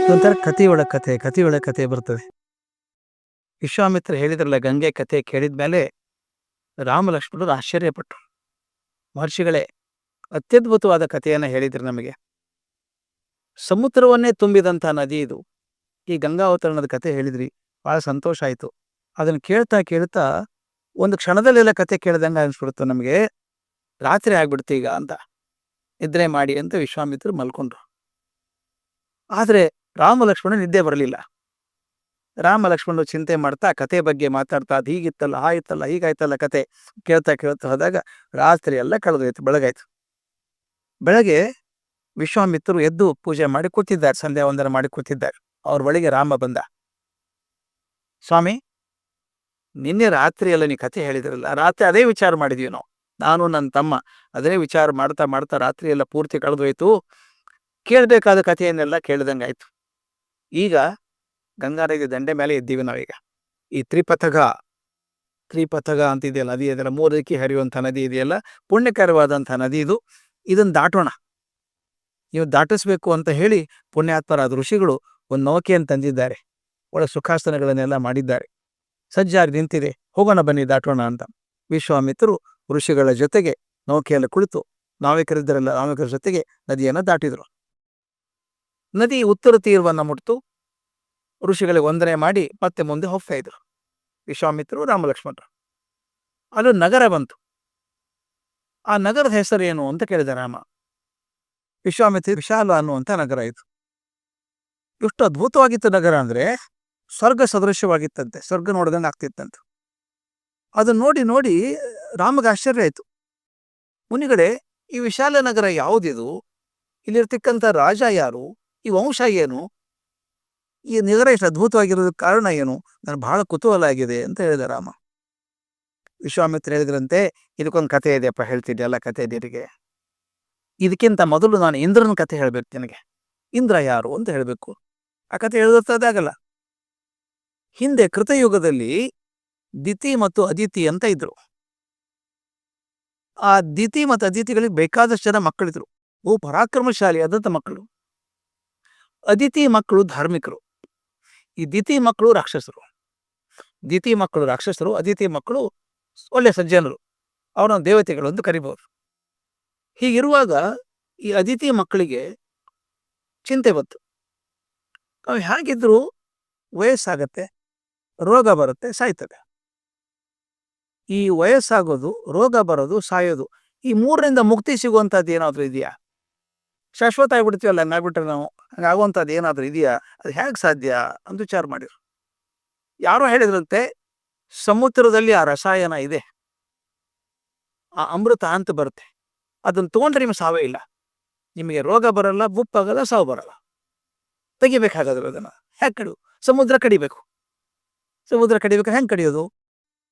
ಇದೊಂಥರ ಕಥೆಯೊಳಗೆ ಕಥೆ ಬರ್ತದೆ. ವಿಶ್ವಾಮಿತ್ರ ಹೇಳಿದ್ರಲ್ಲ ಗಂಗೆ ಕಥೆ ಕೇಳಿದ್ಮೇಲೆ ರಾಮ ಲಕ್ಷ್ಮಣರು ಆಶ್ಚರ್ಯಪಟ್ಟರು. ಮಹರ್ಷಿಗಳೇ, ಅತ್ಯದ್ಭುತವಾದ ಕಥೆಯನ್ನ ಹೇಳಿದ್ರು ನಮಗೆ. ಸಮುದ್ರವನ್ನೇ ತುಂಬಿದಂಥ ನದಿ ಇದು. ಈ ಗಂಗಾವತರಣದ ಕಥೆ ಹೇಳಿದ್ರಿ, ಬಹಳ ಸಂತೋಷ ಆಯಿತು. ಅದನ್ನು ಕೇಳ್ತಾ ಕೇಳ್ತಾ ಒಂದು ಕ್ಷಣದಲ್ಲೆಲ್ಲ ಕಥೆ ಕೇಳ್ದಂಗೆ ಅನಿಸ್ಬಿಡ್ತು ನಮಗೆ. ರಾತ್ರಿ ಆಗ್ಬಿಡ್ತು ಈಗ ಅಂತ, ನಿದ್ರೆ ಮಾಡಿ ಅಂತ ವಿಶ್ವಾಮಿತ್ರರು ಮಲ್ಕೊಂಡ್ರು. ಆದರೆ ರಾಮ ಲಕ್ಷ್ಮಣ ನಿದ್ದೆ ಬರಲಿಲ್ಲ. ರಾಮ ಲಕ್ಷ್ಮಣರು ಚಿಂತೆ ಮಾಡ್ತಾ ಕತೆ ಬಗ್ಗೆ ಮಾತಾಡ್ತಾ, ಅದು ಹೀಗಿತ್ತಲ್ಲ, ಹಾಯಿತ್ತಲ್ಲ, ಹೀಗಾಯ್ತಲ್ಲ ಕತೆ ಕೇಳ್ತಾ ಹೋದಾಗ ರಾತ್ರಿ ಎಲ್ಲ ಕಳೆದೋಯ್ತು, ಬೆಳಗಾಯ್ತು. ಬೆಳಗ್ಗೆ ವಿಶ್ವಾಮಿತ್ರರು ಎದ್ದು ಪೂಜೆ ಮಾಡಿ ಕೂತಿದ್ದಾರೆ, ಸಂಧ್ಯಾ ವಂದನ ಮಾಡಿ ಕೂತಿದ್ದಾರೆ. ಅವ್ರ ಬಳಿಗೆ ರಾಮ ಬಂದ. ಸ್ವಾಮಿ, ನಿನ್ನೆ ರಾತ್ರಿ ಎಲ್ಲ ನೀ ಕತೆ ಹೇಳಿದ್ರಲ್ಲ, ರಾತ್ರಿ ಅದೇ ವಿಚಾರ ಮಾಡಿದ್ವಿ ನಾವು, ನಾನು ನನ್ನ ತಮ್ಮ ಅದೇ ವಿಚಾರ ಮಾಡ್ತಾ ಮಾಡ್ತಾ ರಾತ್ರಿ ಎಲ್ಲ ಪೂರ್ತಿ ಕಳೆದೋಯ್ತು. ಕೇಳಬೇಕಾದ ಕಥೆಯನ್ನೆಲ್ಲ ಕೇಳ್ದಂಗಾಯ್ತು. ಈಗ ಗಂಗಾ ನದಿ ದಂಡೆ ಮೇಲೆ ಇದ್ದೀವಿ ನಾವೀಗ. ಈ ತ್ರಿಪಥಗ ಅಂತಿದೆಯಲ್ಲ, ನದಿ ಇದೆಯಲ್ಲ, ಮೂರಕ್ಕೆ ಹರಿಯುವಂಥ ನದಿ ಇದೆಯಲ್ಲ, ಪುಣ್ಯಕರವಾದಂಥ ನದಿ ಇದು. ಇದನ್ನು ದಾಟೋಣ, ನೀವು ದಾಟಿಸ್ಬೇಕು ಅಂತ ಹೇಳಿ ಪುಣ್ಯಾತ್ಮರಾದ ಋಷಿಗಳು ಒಂದು ನೌಕೆಯನ್ನು ತಂದಿದ್ದಾರೆ. ಒಳ್ಳೆ ಸುಖಾಸನಗಳನ್ನೆಲ್ಲ ಮಾಡಿದ್ದಾರೆ. ಸಜ್ಜಾಗಿ ನಿಂತಿದೆ, ಹೋಗೋಣ ಬನ್ನಿ ದಾಟೋಣ ಅಂತ. ವಿಶ್ವಾಮಿತ್ರರು ಋಷಿಗಳ ಜೊತೆಗೆ ನೌಕೆಯಲ್ಲಿ ಕುಳಿತು, ನಾವಿಕರ ಜೊತೆಗೆ ನದಿಯನ್ನು ದಾಟಿದ್ರು. ನದಿ ಉತ್ತರ ತೀರವನ್ನು ಮುಟ್ತು. ಋಷಿಗಳಿಗೆ ವಂದನೆ ಮಾಡಿ ಮತ್ತೆ ಮುಂದೆ ಹೋಗ್ತಾ ಇದ್ರು ವಿಶ್ವಾಮಿತ್ರರು, ರಾಮಲಕ್ಷ್ಮಣರು. ಅದು ನಗರ ಬಂತು. ಆ ನಗರದ ಹೆಸರೇನು ಅಂತ ಕೇಳಿದ ರಾಮ. ವಿಶ್ವಾಮಿತ್ರ ವಿಶಾಲ ಅನ್ನುವಂಥ ನಗರ ಇದು. ಎಷ್ಟು ಅದ್ಭುತವಾಗಿತ್ತು ನಗರ ಅಂದ್ರೆ, ಸ್ವರ್ಗ ಸದೃಶ್ಯವಾಗಿತ್ತಂತೆ, ಸ್ವರ್ಗ ನೋಡ್ದಂಗೆ ಆಗ್ತಿತ್ತಂತೆ. ಅದನ್ನ ನೋಡಿ ನೋಡಿ ರಾಮಗೆ ಆಶ್ಚರ್ಯ ಆಯ್ತು. ಮುನಿಗಳೇ, ಈ ವಿಶಾಲ ನಗರ ಯಾವುದಿದು? ಇಲ್ಲಿರ್ತಕ್ಕಂಥ ರಾಜ ಯಾರು? ಈ ವಂಶ ಏನು? ಈ ನಗರ ಎಷ್ಟು ಅದ್ಭುತವಾಗಿರೋದಕ್ಕೆ ಕಾರಣ ಏನು? ನನಗೆ ಬಹಳ ಕುತೂಹಲ ಆಗಿದೆ ಅಂತ ಹೇಳಿದ ರಾಮ. ವಿಶ್ವಾಮಿತ್ರ ಹೇಳಿದ್ರಂತೆ, ಇದಕ್ಕೊಂದು ಕಥೆ ಇದೆಯಪ್ಪ, ಹೇಳ್ತಿದ್ದೆ ಎಲ್ಲ ಕಥೆ ನಿನಗೆ. ಇದಕ್ಕಿಂತ ಮೊದಲು ನಾನು ಇಂದ್ರನ ಕಥೆ ಹೇಳ್ಬೇಕು ನಿನಗೆ. ಇಂದ್ರ ಯಾರು ಅಂತ ಹೇಳಬೇಕು. ಆ ಕಥೆ ಹೇಳೋದಾಗಲ್ಲ. ಹಿಂದೆ ಕೃತಯುಗದಲ್ಲಿ ದಿತಿ ಮತ್ತು ಅದಿತಿ ಅಂತ ಇದ್ರು. ಆ ದಿತಿ ಮತ್ತು ಅದಿತಿಗಳಿಗೆ ಬೇಕಾದಷ್ಟು ಜನ ಮಕ್ಕಳಿದ್ರು. ಪರಾಕ್ರಮಶಾಲಿ ಆದಂಥ ಮಕ್ಕಳು. ಅದಿತಿ ಮಕ್ಕಳು ಧಾರ್ಮಿಕರು, ಈ ದಿತಿ ಮಕ್ಕಳು ರಾಕ್ಷಸರು. ದಿತಿ ಮಕ್ಕಳು ರಾಕ್ಷಸರು, ಅದಿತಿ ಮಕ್ಕಳು ಒಳ್ಳೆ ಸಜ್ಜನರು. ಅವರನ್ನು ದೇವತೆಗಳು ಅಂತ ಕರಿಬಹುದು. ಹೀಗಿರುವಾಗ ಈ ಅದಿತಿ ಮಕ್ಕಳಿಗೆ ಚಿಂತೆ ಬಂತು. ನಾವು ಹೇಗಿದ್ರು ವಯಸ್ಸಾಗತ್ತೆ, ರೋಗ ಬರುತ್ತೆ, ಸಾಯ್ತದೆ. ಈ ವಯಸ್ಸಾಗೋದು, ರೋಗ ಬರೋದು, ಸಾಯೋದು, ಈ ಮೂರರಿಂದ ಮುಕ್ತಿ ಸಿಗುವಂಥದ್ದು ಏನಾದರೂ ಇದೆಯಾ? ಶಾಶ್ವತ ಆಗ್ಬಿಡ್ತೀವಲ್ಲ, ಹಂಗಾಗ್ಬಿಟ್ರೆ ನಾವು, ಹಂಗಾಗುವಂಥದ್ದು ಏನಾದರೂ ಇದೆಯಾ? ಅದು ಹೇಗೆ ಸಾಧ್ಯ ಅಂತ ವಿಚಾರ ಮಾಡಿದ್ರು. ಯಾರೋ ಹೇಳಿದ್ರಂತೆ, ಸಮುದ್ರದಲ್ಲಿ ಆ ರಸಾಯನ ಇದೆ, ಆ ಅಮೃತ ಅಂತ ಬರುತ್ತೆ, ಅದನ್ನು ತೊಗೊಂಡ್ರೆ ನಿಮ್ಗೆ ಸಾವೇ ಇಲ್ಲ. ನಿಮಗೆ ರೋಗ ಬರಲ್ಲ, ಮುಪ್ಪಾಗಲ್ಲ, ಸಾವು ಬರಲ್ಲ. ತೆಗಿಬೇಕಾಗಾದ್ರೆ ಅದನ್ನು ಹೇಗೆ ಸಮುದ್ರ ಕಡಿಬೇಕು. ಹೆಂಗೆ ಕಡಿಯೋದು?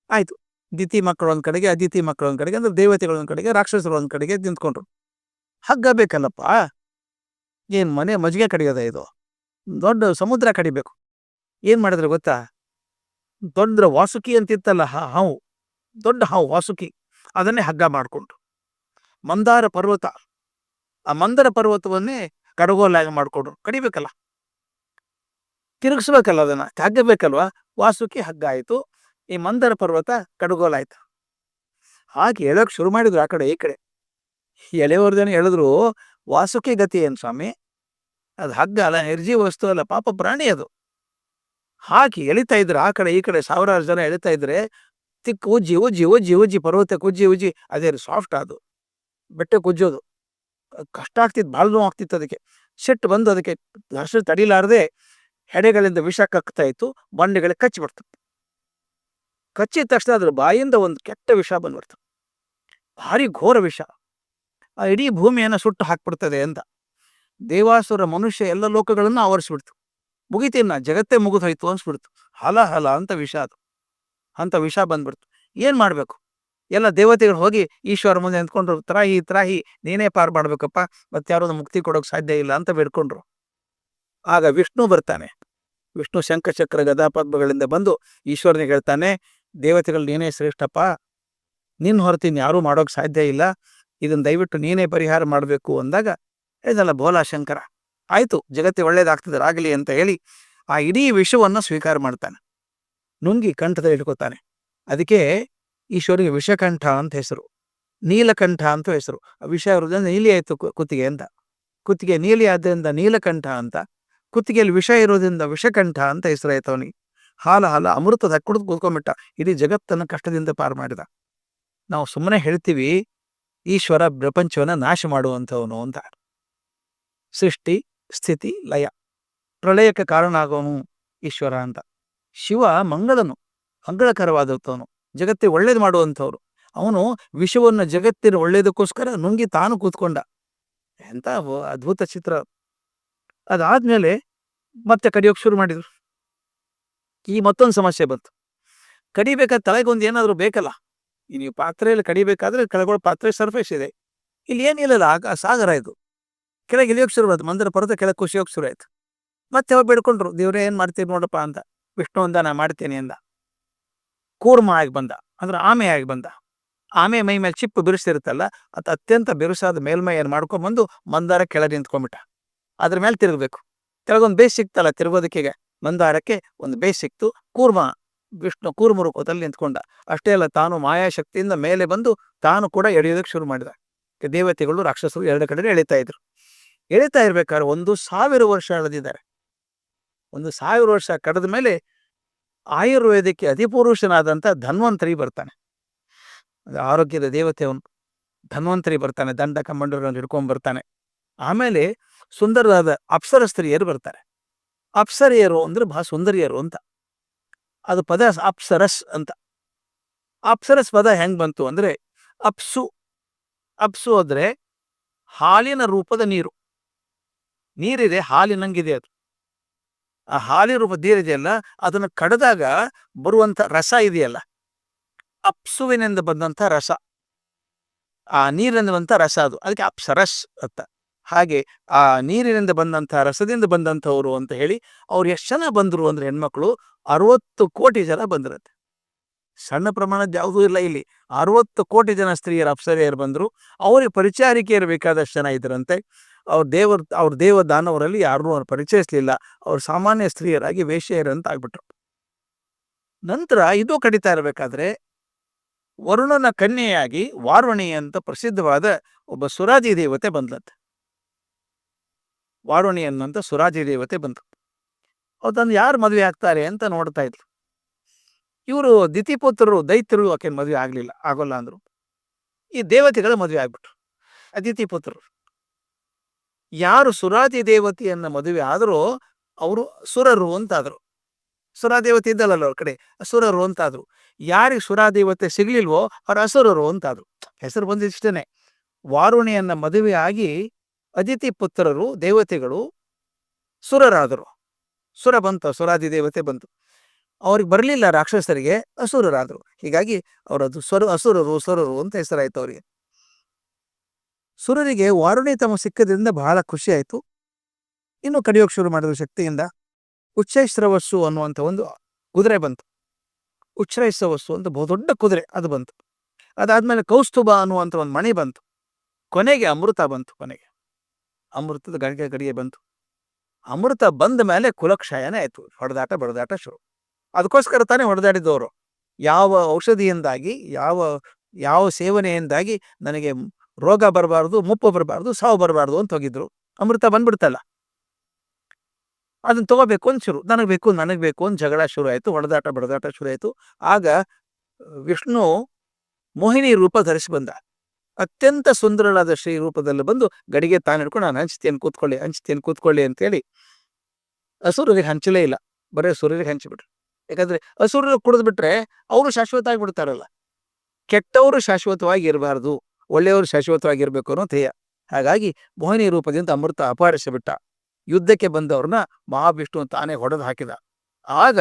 ಆಯ್ತು, ದಿತಿ ಮಕ್ಕಳು ಒಂದ್ ಕಡೆಗೆ, ಅದಿತಿ ಮಕ್ಕಳು ಒಂದ್ ಕಡೆಗೆ, ಅಂದ್ರೆ ದೇವತೆಗಳು ಒಂದ್ ಕಡೆಗೆ, ರಾಕ್ಷಸರು ಒಂದ್ ಕಡೆಗೆ ನಿಂತ್ಕೊಂಡ್ರು. ಹಗ್ಗ ಬೇಕಲ್ಲಪ್ಪ, ಏನ್ ಮನೆ ಮಜ್ಜಿಗೆ ಕಡಿಯೋದ ಇದು? ದೊಡ್ಡ ಸಮುದ್ರ ಕಡಿಬೇಕು. ಏನ್ ಮಾಡಿದ್ರೆ ಗೊತ್ತಾ? ದೊಡ್ಡ ವಾಸುಕಿ ಅಂತಿತ್ತಲ್ಲ, ಹಾವು, ದೊಡ್ಡ ಹಾವು ವಾಸುಕಿ, ಅದನ್ನೇ ಹಗ್ಗ ಮಾಡಿಕೊಂಡ್ರು. ಮಂದಾರ ಪರ್ವತ, ಆ ಮಂದಾರ ಪರ್ವತವನ್ನೇ ಕಡಗೋಲಾಗಿ ಮಾಡ್ಕೊಂಡ್ರು. ಕಡಿಬೇಕಲ್ಲ, ತಿರುಗಿಸ್ಬೇಕಲ್ಲ, ಅದನ್ನ ಹಗ್ಗಬೇಕಲ್ವಾ? ವಾಸುಕಿ ಹಗ್ಗ ಆಯ್ತು, ಈ ಮಂದಾರ ಪರ್ವತ ಕಡಗೋಲಾಯ್ತು. ಹಾಗೆ ಹೇಳೋಕೆ ಶುರು ಮಾಡಿದ್ರು ಆ ಕಡೆ ಈ ಕಡೆ. ಎಳೆಯವ್ರ ಜನ ಹೇಳಿದ್ರು, ವಾಸುಕಿ ಗತಿ ಏನು ಸ್ವಾಮಿ? ಅದು ಹಗ್ಗ ಅಲ್ಲ, ನಿರ್ಜೀವ ವಸ್ತು ಅಲ್ಲ, ಪಾಪ ಪ್ರಾಣಿ ಅದು. ಹಾಕಿ ಎಳಿತಾ ಇದ್ರು ಆ ಕಡೆ ಈ ಕಡೆ, ಸಾವಿರಾರು ಜನ ಎಳಿತಾ ಇದ್ರೆ ತಿಕ್ಕು ಉಜ್ಜಿ ಉಜ್ಜಿ ಉಜ್ಜಿ ಉಜ್ಜಿ ಪರ್ವತಕ್ಕೆ ಉಜ್ಜಿ ಉಜ್ಜಿ, ಅದೇ ಸಾಫ್ಟ್ ಅದು, ಬೆಟ್ಟಕ್ಕೆ ಉಜ್ಜೋದು ಕಷ್ಟ ಆಗ್ತಿತ್ತು, ಭಾಳ ನೋವು ಆಗ್ತಿತ್ತು. ಅದಕ್ಕೆ ಸಿಟ್ಟು ಬಂದು ಅದಕ್ಕೆ ಹಸಿರು ತಡಿಲಾರದೆ ಹೆಡೆಗಳಿಂದ ವಿಷ ಕಕ್ತಾ ಇತ್ತು, ಬಂಡೆಗಳಿಗೆ ಕಚ್ಚಿಬಿಡ್ತು. ಕಚ್ಚಿದ ತಕ್ಷಣ ಅದ್ರ ಬಾಯಿಂದ ಒಂದು ಕೆಟ್ಟ ವಿಷ ಬಂದ್ಬಿಡ್ತು, ಭಾರಿ ಘೋರ ವಿಷ. ಆ ಇಡೀ ಭೂಮಿಯನ್ನು ಸುಟ್ಟು ಹಾಕ್ಬಿಡ್ತದೆ ಅಂತ. ದೇವಾಸುರ ಮನುಷ್ಯ ಎಲ್ಲ ಲೋಕಗಳನ್ನು ಆವರಿಸ್ಬಿಡ್ತು. ಮುಗಿತೀನ, ಜಗತ್ತೇ ಮುಗಿದು ಹೋಯ್ತು ಅನ್ಸ್ಬಿಡ್ತು. ಹಲ ಹಲ ಅಂತ ವಿಷ ಅದು, ಅಂತ ವಿಷ ಬಂದ್ಬಿಡ್ತು. ಏನ್ ಮಾಡ್ಬೇಕು? ಎಲ್ಲ ದೇವತೆಗಳು ಹೋಗಿ ಈಶ್ವರ ಮುಂದೆ ನಿಂತ್ಕೊಂಡ್ರು, ತ್ರಾಹಿ ತ್ರಾಹಿ, ನೀನೇ ಪಾರು ಮಾಡ್ಬೇಕಪ್ಪ, ಮತ್ತೆ ಯಾರು ಮುಕ್ತಿ ಕೊಡೋಕೆ ಸಾಧ್ಯ ಇಲ್ಲ ಅಂತ ಬೇಡ್ಕೊಂಡ್ರು. ಆಗ ವಿಷ್ಣು ಬರ್ತಾನೆ. ವಿಷ್ಣು ಶಂಖಚಕ್ರ ಗದಾ ಪದ್ಮಗಳಿಂದ ಬಂದು ಈಶ್ವರನಿಗೆ ಹೇಳ್ತಾನೆ, ದೇವತೆಗಳು ನೀನೇ ಶ್ರೇಷ್ಠಪ್ಪ, ನಿನ್ನ ಹೊರತಿನ ಯಾರೂ ಮಾಡೋಕೆ ಸಾಧ್ಯ ಇಲ್ಲ, ಇದನ್ನ ದಯವಿಟ್ಟು ನೀನೇ ಪರಿಹಾರ ಮಾಡಬೇಕು ಅಂದಾಗ ಹೇಳಿದಲ್ಲ ಬೋಲಾ ಶಂಕರ, ಆಯ್ತು, ಜಗತ್ತಿಗೆ ಒಳ್ಳೇದಾಗ್ತದೆ ಆಗಲಿ ಅಂತ ಹೇಳಿ ಆ ಇಡೀ ವಿಷವನ್ನು ಸ್ವೀಕಾರ ಮಾಡ್ತಾನೆ. ನುಂಗಿ ಕಂಠದಲ್ಲಿ ಇಟ್ಕೋತಾನೆ. ಅದಕ್ಕೆ ಈಶ್ವರಿಗೆ ವಿಷಕಂಠ ಅಂತ ಹೆಸರು, ನೀಲಕಂಠ ಅಂತ ಹೆಸರು. ವಿಷ ಇರೋದ್ರಿಂದ ನೀಲಿ ಆಯ್ತು ಕುತ್ತಿಗೆ ಅಂತ, ಕುತ್ತಿಗೆ ನೀಲಿ ಆದ್ದರಿಂದ ನೀಲಕಂಠ ಅಂತ, ಕುತ್ತಿಗೆಯಲ್ಲಿ ವಿಷ ಇರೋದ್ರಿಂದ ವಿಷಕಂಠ ಅಂತ ಹೆಸರಾಯ್ತು ಅವನಿಗೆ. ಹಾಲ ಅಮೃತದ ಕುಡಿದು ಕೂತ್ಕೊಂಡ್ಬಿಟ್ಟ, ಇಡೀ ಜಗತ್ತನ್ನು ಕಷ್ಟದಿಂದ ಪಾರು ಮಾಡಿದ. ನಾವು ಸುಮ್ಮನೆ ಹೇಳ್ತೀವಿ ಈಶ್ವರ ಪ್ರಪಂಚವನ್ನ ನಾಶ ಮಾಡುವಂಥವನು ಅಂತ. ಸೃಷ್ಟಿ ಸ್ಥಿತಿ ಲಯ ಪ್ರಳಯಕ್ಕೆ ಕಾರಣ ಆಗೋನು ಈಶ್ವರ ಅಂತ. ಶಿವ ಮಂಗಳಕರವಾದಂಥವನು, ಜಗತ್ತಿಗೆ ಒಳ್ಳೇದು ಮಾಡುವಂಥವ್ರು. ಅವನು ವಿಷವನ್ನು ಜಗತ್ತಿನ ಒಳ್ಳೇದಕ್ಕೋಸ್ಕರ ನುಂಗಿ ತಾನು ಕೂತ್ಕೊಂಡ. ಎಂತ ಅದ್ಭುತ ಚಿತ್ರ. ಅದಾದ್ಮೇಲೆ ಮತ್ತೆ ಕಡಿಯೋಕೆ ಶುರು ಮಾಡಿದ್ರು. ಈ ಮತ್ತೊಂದು ಸಮಸ್ಯೆ ಬಂತು. ಕಡಿಬೇಕಾದ ತಲೆಗೊಂದು ಏನಾದ್ರು ಬೇಕಲ್ಲ. ಈ ನೀವು ಪಾತ್ರೆಯಲ್ಲಿ ಕಡಿಬೇಕಾದ್ರೆ ಕೆಳಗೊಳ ಪಾತ್ರೆ ಸರ್ಫೇಸ್ ಇದೆ, ಇಲ್ಲಿ ಏನಿಲ್ಲಲ್ಲ, ಸಾಗರ ಇದು. ಕೆಳಗೆ ಇಳಿಯೋಕೆ ಶುರು ಆಯ್ತು, ಮಂದಿರ ಪರ್ವತ ಕೆಳಗೆ ಖುಷಿಯೋಕೆ ಶುರು ಆಯ್ತು. ಮತ್ತೆ ಅವ್ರು ಬೇಡ್ಕೊಂಡ್ರು, ದೇವ್ರೇ ಏನ್ ಮಾಡ್ತೀರಿ ನೋಡಪ್ಪ ಅಂತ. ವಿಷ್ಣು ಅಂದ, ನಾ ಮಾಡ್ತೀನಿ ಅಂದ. ಕೂರ್ಮ ಆಗಿ ಬಂದ, ಅಂದ್ರೆ ಆಮೆ ಆಗಿ ಬಂದ. ಆಮೆ ಮೈ ಮೇಲೆ ಚಿಪ್ಪು ಬಿರುಸಿರುತ್ತಲ್ಲ, ಅದು ಅತ್ಯಂತ ಬಿರುಸಾದ ಮೇಲ್ಮೈಯನ್ನು ಮಾಡ್ಕೊಂಡ್ಬಂದು ಮಂದಾರ ಕೆಳಗೆ ನಿಂತ್ಕೊಂಡ್ಬಿಟ್ಟ. ಅದ್ರ ಮೇಲೆ ತಿರುಗಬೇಕು. ಕೆಳಗೊಂದು ಬೇಸ್ ಸಿಕ್ತಲ್ಲ ತಿರುಗೋದಕ್ಕೆ, ಮಂದಾರಕ್ಕೆ ಒಂದು ಬೇಸ್ ಸಿಕ್ತು. ವಿಷ್ಣು ಕೂರ್ಮ ರೂಪದಲ್ಲಿ ನಿಂತ್ಕೊಂಡ. ಅಷ್ಟೇ ಅಲ್ಲ, ತಾನು ಮಾಯಾಶಕ್ತಿಯಿಂದ ಮೇಲೆ ಬಂದು ತಾನು ಕೂಡ ಎಳೆಯೋದಕ್ಕೆ ಶುರು ಮಾಡಿದ. ದೇವತೆಗಳು ರಾಕ್ಷಸರು ಎರಡು ಕಡೆ ಎಳಿತಾ ಇದ್ರು. ಎಳಿತಾ ಇರ್ಬೇಕಾದ್ರೆ 1000 ವರ್ಷ ಎಳೆದಿದ್ದಾರೆ. 1000 ವರ್ಷ ಕಳೆದ ಮೇಲೆ ಆಯುರ್ವೇದಕ್ಕೆ ಅಧಿಪುರುಷನಾದಂಥ ಧನ್ವಂತರಿ ಬರ್ತಾನೆ. ಆರೋಗ್ಯದ ದೇವತೆ ಅವನು. ಧನ್ವಂತರಿ ಬರ್ತಾನೆ, ದಂಡ ಕಮಂಡಲನ್ನು ಹಿಡ್ಕೊಂಡ್ ಬರ್ತಾನೆ. ಆಮೇಲೆ ಸುಂದರವಾದ ಅಪ್ಸರ ಸ್ತ್ರೀಯರು ಬರ್ತಾರೆ. ಅಪ್ಸರಿಯರು ಅಂದ್ರೆ ಬಹಳ ಸುಂದರಿಯರು ಅಂತ. ಅದು ಪದ ಅಪ್ಸರಸ್ ಅಂತ. ಅಪ್ಸರಸ್ ಪದ ಹೆಂಗ್ ಬಂತು ಅಂದ್ರೆ, ಅಪ್ಸು ಅಂದ್ರೆ ಹಾಲಿನ ರೂಪದ ನೀರು. ನೀರಿದೆ, ಹಾಲಿನಂಗಿದೆ ಅದು. ಆ ಹಾಲಿನ ರೂಪದ ನೀರಿದೆಯಲ್ಲ, ಅದನ್ನು ಕಡದಾಗ ಬರುವಂತ ರಸ ಇದೆಯಲ್ಲ, ಅಪ್ಸುವಿನಿಂದ ಬಂದಂಥ ರಸ, ಆ ನೀರಿನಿಂದ ಬಂದಂಥ ರಸ ಅದು. ಅದಕ್ಕೆ ಅಪ್ಸರಸ್ ಅಂತ. ಹಾಗೆ ಆ ನೀರಿನಿಂದ ಬಂದಂಥ ರಸದಿಂದ ಬಂದಂಥವ್ರು ಅಂತ ಹೇಳಿ. ಅವ್ರು ಎಷ್ಟು ಜನ ಬಂದ್ರು ಅಂದ್ರೆ ಹೆಣ್ಮಕ್ಳು 60 ಕೋಟಿ ಜನ ಬಂದಿರತ್ತೆ. ಸಣ್ಣ ಪ್ರಮಾಣದ ಯಾವುದೂ ಇಲ್ಲ ಇಲ್ಲಿ. 60 ಕೋಟಿ ಜನ ಸ್ತ್ರೀಯರು ಅಪ್ಸರೆಯರು ಬಂದರು. ಅವ್ರಿಗೆ ಪರಿಚಾರಿಕೆಯರು ಬೇಕಾದಷ್ಟು ಜನ ಇದ್ರಂತೆ. ಅವ್ರ ದೇವ ದಾನವರಲ್ಲಿ ಯಾರನ್ನೂ ಅವ್ರು ಪರಿಚಯಿಸ್ಲಿಲ್ಲ. ಅವ್ರು ಸಾಮಾನ್ಯ ಸ್ತ್ರೀಯರಾಗಿ ವೇಶ್ಯೆಯರಂತ ಆಗ್ಬಿಟ್ರು. ನಂತರ ಇದು ಕಡಿತಾ ಇರಬೇಕಾದ್ರೆ ವರುಣನ ಕನ್ಯೆಯಾಗಿ ವಾರುಣಿ ಅಂತ ಪ್ರಸಿದ್ಧವಾದ ಒಬ್ಬ ಸುರಾದಿ ದೇವತೆ ಬಂದ್ಲಂತೆ. ವಾರುಣಿ ಅನ್ನಂತ ಸುರಾದಿ ದೇವತೆ ಬಂತು. ಅದನ್ನು ಯಾರು ಮದುವೆ ಆಗ್ತಾರೆ ಅಂತ ನೋಡ್ತಾ ಇದ್ರು. ಇವರು ದಿತಿಪುತ್ರರು ದೈತ್ಯರು ಆಕೆನ ಮದುವೆ ಆಗೋಲ್ಲ ಅಂದ್ರು. ಈ ದೇವತೆಗಳ ಮದುವೆ ಆಗ್ಬಿಟ್ರು. ಅದಿತಿಪುತ್ರರು ಯಾರು ಸುರಾದಿ ದೇವತೆಯನ್ನ ಮದುವೆ ಆದರೂ ಅವರು ಸುರರು ಅಂತಾದ್ರು. ಸುರಾದೇವತೆ ಇದ್ದಲ್ಲ ಅವ್ರ ಕಡೆ, ಅಸುರರು ಅಂತಾದ್ರು. ಯಾರಿಗೆ ಸುರಾದೇವತೆ ಸಿಗ್ಲಿಲ್ವೋ ಅವ್ರ ಅಸುರರು ಅಂತಾದ್ರು. ಹೆಸರು ಬಂದಿಷ್ಟೇನೆ. ವಾರುಣಿಯನ್ನ ಮದುವೆ ಆಗಿ ಅದಿತಿ ಪುತ್ರರು ದೇವತೆಗಳು ಸುರರಾದರು. ಸುರ ಬಂತು, ಸುರಾದಿ ದೇವತೆ ಬಂತು. ಅವ್ರಿಗೆ ಬರಲಿಲ್ಲ ರಾಕ್ಷಸರಿಗೆ, ಅಸುರರಾದರು. ಹೀಗಾಗಿ ಅವರದು ಅಸುರರು ಸುರರು ಅಂತ ಹೆಸರಾಯ್ತು ಅವರಿಗೆ. ಸುರರಿಗೆ ವಾರುಣಿ ತಮ್ಮ ಸಿಕ್ಕದ್ರಿಂದ ಬಹಳ ಖುಷಿ ಆಯ್ತು. ಇನ್ನು ಕಡಿಯೋಕೆ ಶುರು ಮಾಡಿದ್ರು ಶಕ್ತಿಯಿಂದ. ಉಚ್ಚೈಸ್ರವಸ್ಸು ಅನ್ನುವಂಥ ಒಂದು ಕುದುರೆ ಬಂತು. ಉಚ್ಛ್ರೈಸ್ರವಸ್ಸು ಅಂತ ಬಹುದೊಡ್ಡ ಕುದುರೆ ಅದು ಬಂತು. ಅದಾದ್ಮೇಲೆ ಕೌಸ್ತುಭ ಅನ್ನುವಂಥ ಒಂದು ಮಣಿ ಬಂತು. ಕೊನೆಗೆ ಅಮೃತ ಬಂತು. ಕೊನೆಗೆ ಅಮೃತದ ಗಡಿಗೆ ಬಂತು. ಅಮೃತ ಬಂದ ಮೇಲೆ ಕುಲಕ್ಷಯನೇ ಆಯ್ತು. ಹೊಡೆದಾಟ ಬಡದಾಟ ಶುರು. ಅದಕ್ಕೋಸ್ಕರ ತಾನೇ ಹೊಡೆದಾಡಿದವರು. ಯಾವ ಔಷಧಿಯಿಂದಾಗಿ, ಯಾವ ಸೇವನೆಯಿಂದಾಗಿ ನನಗೆ ರೋಗ ಬರಬಾರ್ದು, ಮುಪ್ಪು ಬರಬಾರ್ದು, ಸಾವು ಬರಬಾರ್ದು ಅಂತ ಹೋಗಿದ್ರು. ಅಮೃತ ಬಂದ್ಬಿಡ್ತಲ್ಲ, ಅದನ್ನ ತಗೋಬೇಕು ಅಂತ ಶುರು. ನನಗೆ ಬೇಕು ಅಂತ ಜಗಳ ಶುರು ಆಯ್ತು. ಹೊಡೆದಾಟ ಬಡದಾಟ ಶುರು ಆಯ್ತು. ಆಗ ವಿಷ್ಣು ಮೋಹಿನಿ ರೂಪ ಧರಿಸಿ ಬಂದ. ಅತ್ಯಂತ ಸುಂದರವಾದ ಶ್ರೀ ರೂಪದಲ್ಲಿ ಬಂದು ಗಡಿಗೆ ತಾನು ಹಿಡ್ಕೊಂಡು, ನಾನು ಹಂಚ್ತೇನೆ ಕೂತ್ಕೊಳ್ಳಿ ಅಂತೇಳಿ ಅಸುರರಿಗೆ ಹಂಚಲೇ ಇಲ್ಲ, ಬರೀ ಸುರರಿಗೆ ಹಂಚಿಬಿಟ್ರು. ಯಾಕಂದ್ರೆ ಅಸುರರು ಕುಡಿದ್ಬಿಟ್ರೆ ಅವರು ಶಾಶ್ವತ ಆಗಿಬಿಡ್ತಾರಲ್ಲ. ಕೆಟ್ಟವರು ಶಾಶ್ವತವಾಗಿ ಇರಬಾರ್ದು, ಒಳ್ಳೆಯವರು ಶಾಶ್ವತವಾಗಿರ್ಬೇಕು ಅನ್ನೋ ಧ್ಯೇಯ. ಹಾಗಾಗಿ ಮೋಹಿನಿ ರೂಪದಿಂದ ಅಮೃತ ಅಪಹರಿಸಿಬಿಟ್ಟ. ಯುದ್ಧಕ್ಕೆ ಬಂದವ್ರನ್ನ ಮಹಾವಿಷ್ಣು ತಾನೇ ಹೊಡೆದು ಹಾಕಿದ. ಆಗ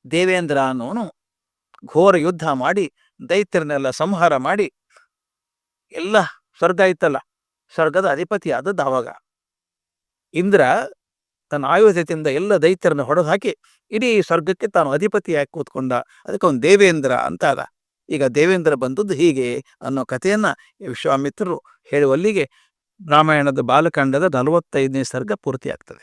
ದೇವೇಂದ್ರ ಅನ್ನೋನು ಘೋರ ಯುದ್ಧ ಮಾಡಿ ದೈತ್ಯರನ್ನೆಲ್ಲ ಸಂಹಾರ ಮಾಡಿ, ಎಲ್ಲ ಸ್ವರ್ಗ ಇತ್ತಲ್ಲ, ಸ್ವರ್ಗದ ಅಧಿಪತಿ ಆದದ್ದು ಆವಾಗ. ಇಂದ್ರ ತನ್ನ ಆಯುಧತೆಯಿಂದ ಎಲ್ಲ ದೈತ್ಯರನ್ನ ಹೊಡೆದು ಹಾಕಿ ಇಡೀ ಸ್ವರ್ಗಕ್ಕೆ ತಾನು ಅಧಿಪತಿಯಾಗಿ ಕೂತ್ಕೊಂಡ. ಅದಕ್ಕೆ ಅವನು ದೇವೇಂದ್ರ ಅಂತ ಅದ. ಈಗ ದೇವೇಂದ್ರ ಬಂದದ್ದು ಹೀಗೆ ಅನ್ನೋ ಕಥೆಯನ್ನ ವಿಶ್ವಾಮಿತ್ರರು ಹೇಳುವಲ್ಲಿಗೆ ರಾಮಾಯಣದ ಬಾಲಕಾಂಡದ 45ನೇ ಸರ್ಗ ಪೂರ್ತಿ ಆಗ್ತದೆ.